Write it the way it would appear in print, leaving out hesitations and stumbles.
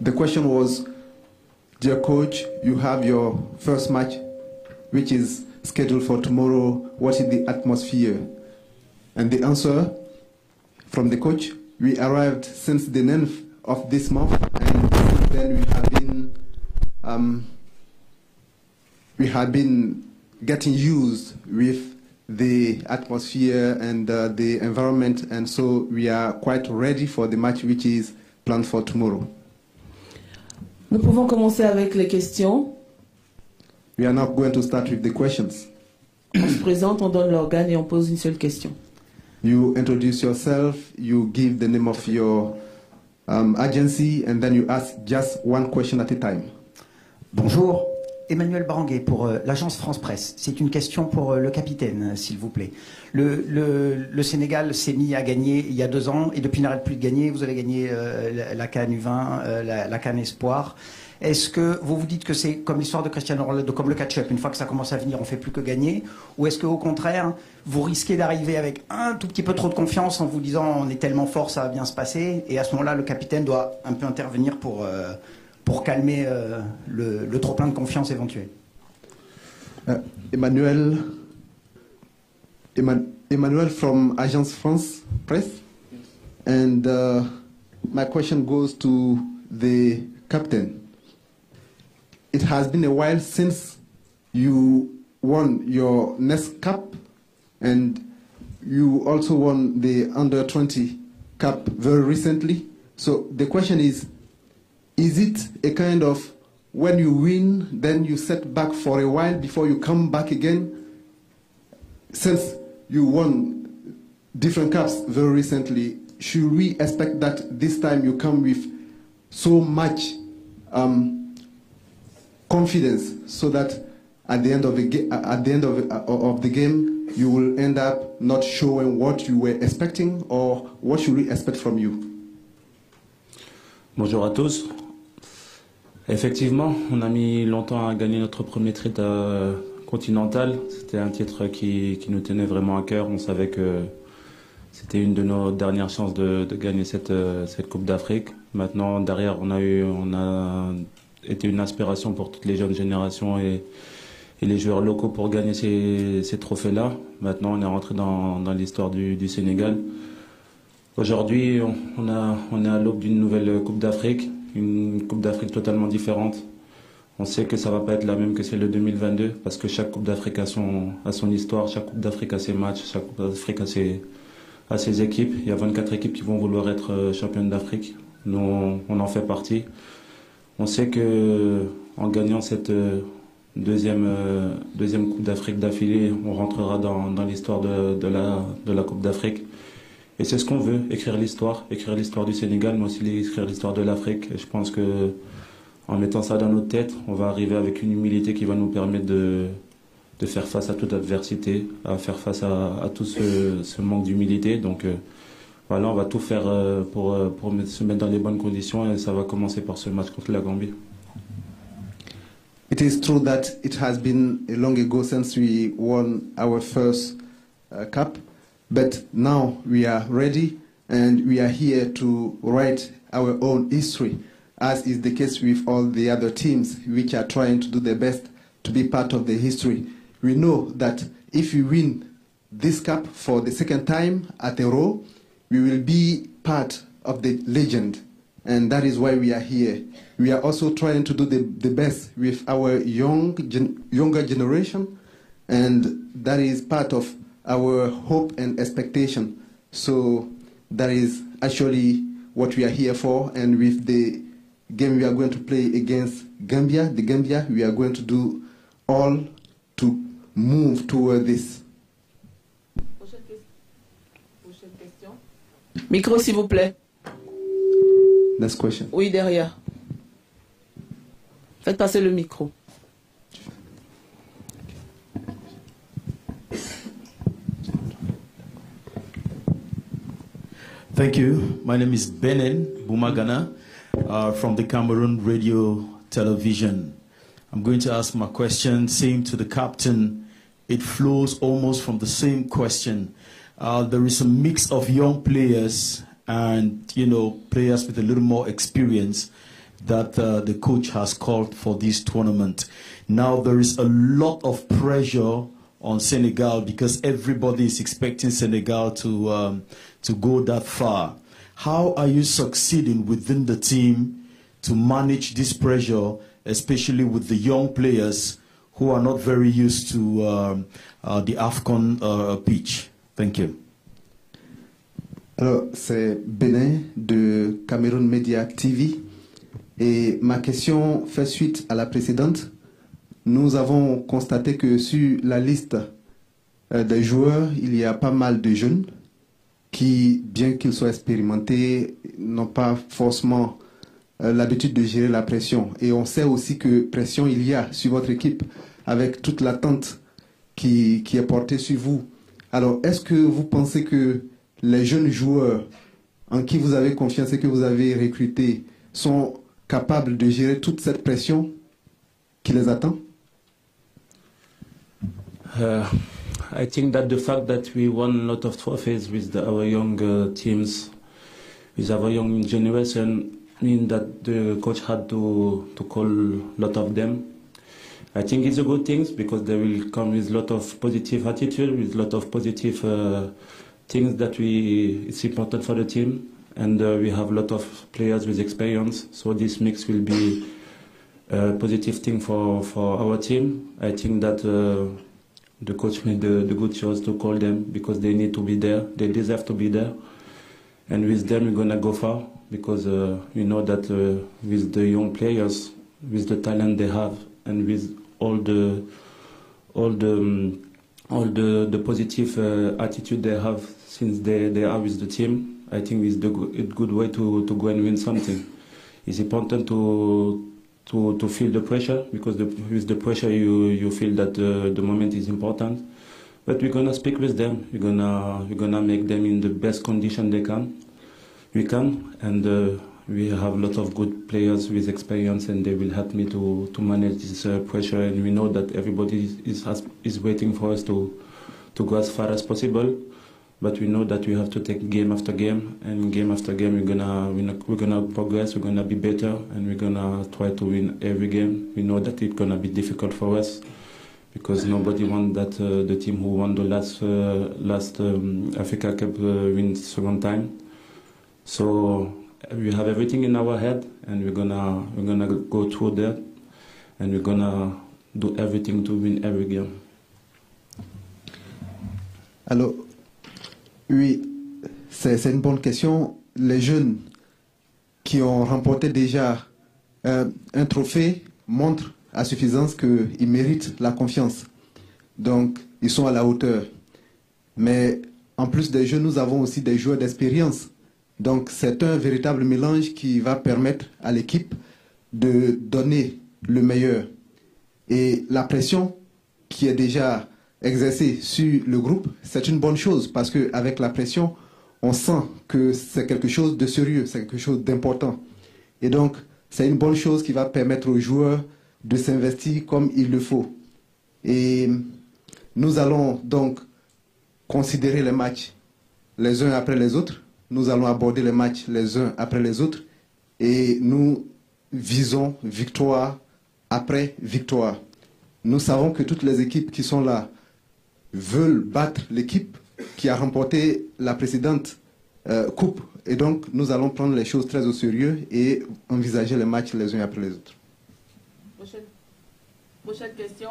The question was, dear coach, you have your first match, which is scheduled for tomorrow. What is the atmosphere? And the answer from the coach, we arrived since the 9th of this month, and since then we had been getting used with the atmosphere and the environment, and so we are quite ready for the match which is planned for tomorrow. Nous pouvons commencer avec les questions. We are now going to start with the questions. On se présente, on donne l'organe et on pose une seule question. You introduce yourself, you give the name of your agency, and then you ask just one question at a time. Bonjour, Emmanuel Baranguet pour l'agence France Presse. C'est une question pour le capitaine, s'il vous plaît. Le Sénégal s'est mis à gagner il y a 2 ans et depuis n'arrête plus de gagner. Vous avez gagné la CAN U20, la CAN Espoir. Est-ce que vous vous dites que c'est comme l'histoire de Cristiano Ronaldo, comme le catch-up, une fois que ça commence à venir, on ne fait plus que gagner? Ou est-ce qu'au contraire, vous risquez d'arriver avec un tout petit peu trop de confiance en vous disant on est tellement fort, ça va bien se passer, et à ce moment-là, le capitaine doit un peu intervenir pour calmer le trop-plein de confiance éventuel? Emmanuel from Agence France Presse. And my question goes to the captain. It has been a while since you won your next cup, and you also won the Under-20 Cup very recently. So the question is it a kind of when you win, then you set back for a while before you come back again? Since you won different cups very recently, should we expect that this time you come with so much confidence, so that at the end of the game, you will end up not showing what you were expecting, or what should we expect from you? Bonjour à tous. Effectivement, on a mis longtemps à gagner notre premier titre continental. C'était un titre qui nous tenait vraiment à cœur. On savait que c'était une de nos dernières chances de gagner cette Coupe d'Afrique. Maintenant, derrière, on a été une inspiration pour toutes les jeunes générations et les joueurs locaux pour gagner ces trophées-là. Maintenant, on est rentré dans l'histoire du Sénégal. Aujourd'hui, on est à l'aube d'une nouvelle Coupe d'Afrique, une Coupe d'Afrique totalement différente. On sait que ça ne va pas être la même que celle de 2022, parce que chaque Coupe d'Afrique a son histoire, chaque Coupe d'Afrique a ses matchs, chaque Coupe d'Afrique a ses équipes. Il y a 24 équipes qui vont vouloir être championnes d'Afrique. Nous, on en fait partie. On sait qu'en gagnant cette deuxième Coupe d'Afrique d'affilée, on rentrera dans l'histoire de la Coupe d'Afrique. Et c'est ce qu'on veut, écrire l'histoire du Sénégal, mais aussi écrire l'histoire de l'Afrique. Et je pense que en mettant ça dans notre tête, on va arriver avec une humilité qui va nous permettre de faire face à toute adversité, à faire face à tout ce manque d'humilité. Donc voilà, on va tout faire pour se mettre dans les bonnes conditions, et ça va commencer par ce match contre la Gambie. It is true that it has been a long ago since we won our first cup, but now we are ready and we are here to write our own history, as is the case with all the other teams which are trying to do their best to be part of the history. We know that if we win this cup for the second time at a row, we will be part of the legend, and that is why we are here. We are also trying to do the best with our younger generation, and that is part of our hope and expectation. So that is actually what we are here for, and with the game we are going to play against Gambia, we are going to do all to move toward this. Prochaine question. Micro, s'il vous plaît. Next question. Oui, derrière. Faites passer le micro. Thank you. My name is Benen Bumagana from the Cameroon Radio Television. I'm going to ask my question, same to the captain. It flows almost from the same question. There is a mix of young players and, players with a little more experience. that the coach has called for this tournament. Now there is a lot of pressure on Senegal because everybody is expecting Senegal to go that far. How are you succeeding within the team to manage this pressure, especially with the young players who are not very used to the AFCON pitch? Thank you. Alors, c'est Benin de Cameroun Media TV. Et ma question fait suite à la précédente. Nous avons constaté que sur la liste des joueurs, il y a pas mal de jeunes qui, bien qu'ils soient expérimentés, n'ont pas forcément l'habitude de gérer la pression. Et on sait aussi que pression il y a sur votre équipe avec toute l'attente qui est portée sur vous. Alors, est-ce que vous pensez que les jeunes joueurs en qui vous avez confiance et que vous avez recrutés sont capables de gérer toute cette pression qui les attend? I think that the fact that we won a lot of trophies with our young teams, with our young generation, mean that the coach had to call a lot of them. I think it's a good thing because they will come with a lot of positive attitude, with a lot of positive things that it's important for the team, and we have a lot of players with experience, so this mix will be a positive thing for our team. I think that the coach made the good choice to call them because they need to be there, they deserve to be there, and with them we're gonna go far because we know that with the young players, with the talent they have, and with all the positive attitude they have since they are with the team, I think it's a good way to go and win something. It's important to feel the pressure because with the pressure you feel that the moment is important. But we're gonna speak with them. We're gonna make them in the best condition we can, and we have a lot of good players with experience, and they will help me to manage this pressure. And we know that everybody is waiting for us to go as far as possible. But we know that we have to take game after game, and game after game we're gonna progress. We're gonna be better, and we're gonna try to win every game. We know that it's gonna be difficult for us because nobody wants that the team who won the last Africa Cup win second time. So we have everything in our head, and we're gonna go through that, and we're gonna do everything to win every game. Alors, oui, c'est une bonne question. Les jeunes qui ont remporté déjà un trophée montrent à suffisance qu'ils méritent la confiance. Donc, ils sont à la hauteur. Mais en plus des jeunes, nous avons aussi des joueurs d'expérience. Donc, c'est un véritable mélange qui va permettre à l'équipe de donner le meilleur. Et la pression qui est déjà exercée sur le groupe, c'est une bonne chose parce qu'avec la pression, on sent que c'est quelque chose de sérieux, c'est quelque chose d'important. Et donc, c'est une bonne chose qui va permettre aux joueurs de s'investir comme il le faut. Et nous allons donc considérer les matchs les uns après les autres. Nous allons aborder les matchs les uns après les autres. Et nous visons victoire après victoire. Nous savons que toutes les équipes qui sont là veulent battre l'équipe qui a remporté la précédente coupe. Et donc, nous allons prendre les choses très au sérieux et envisager les matchs les uns après les autres. Prochaine question.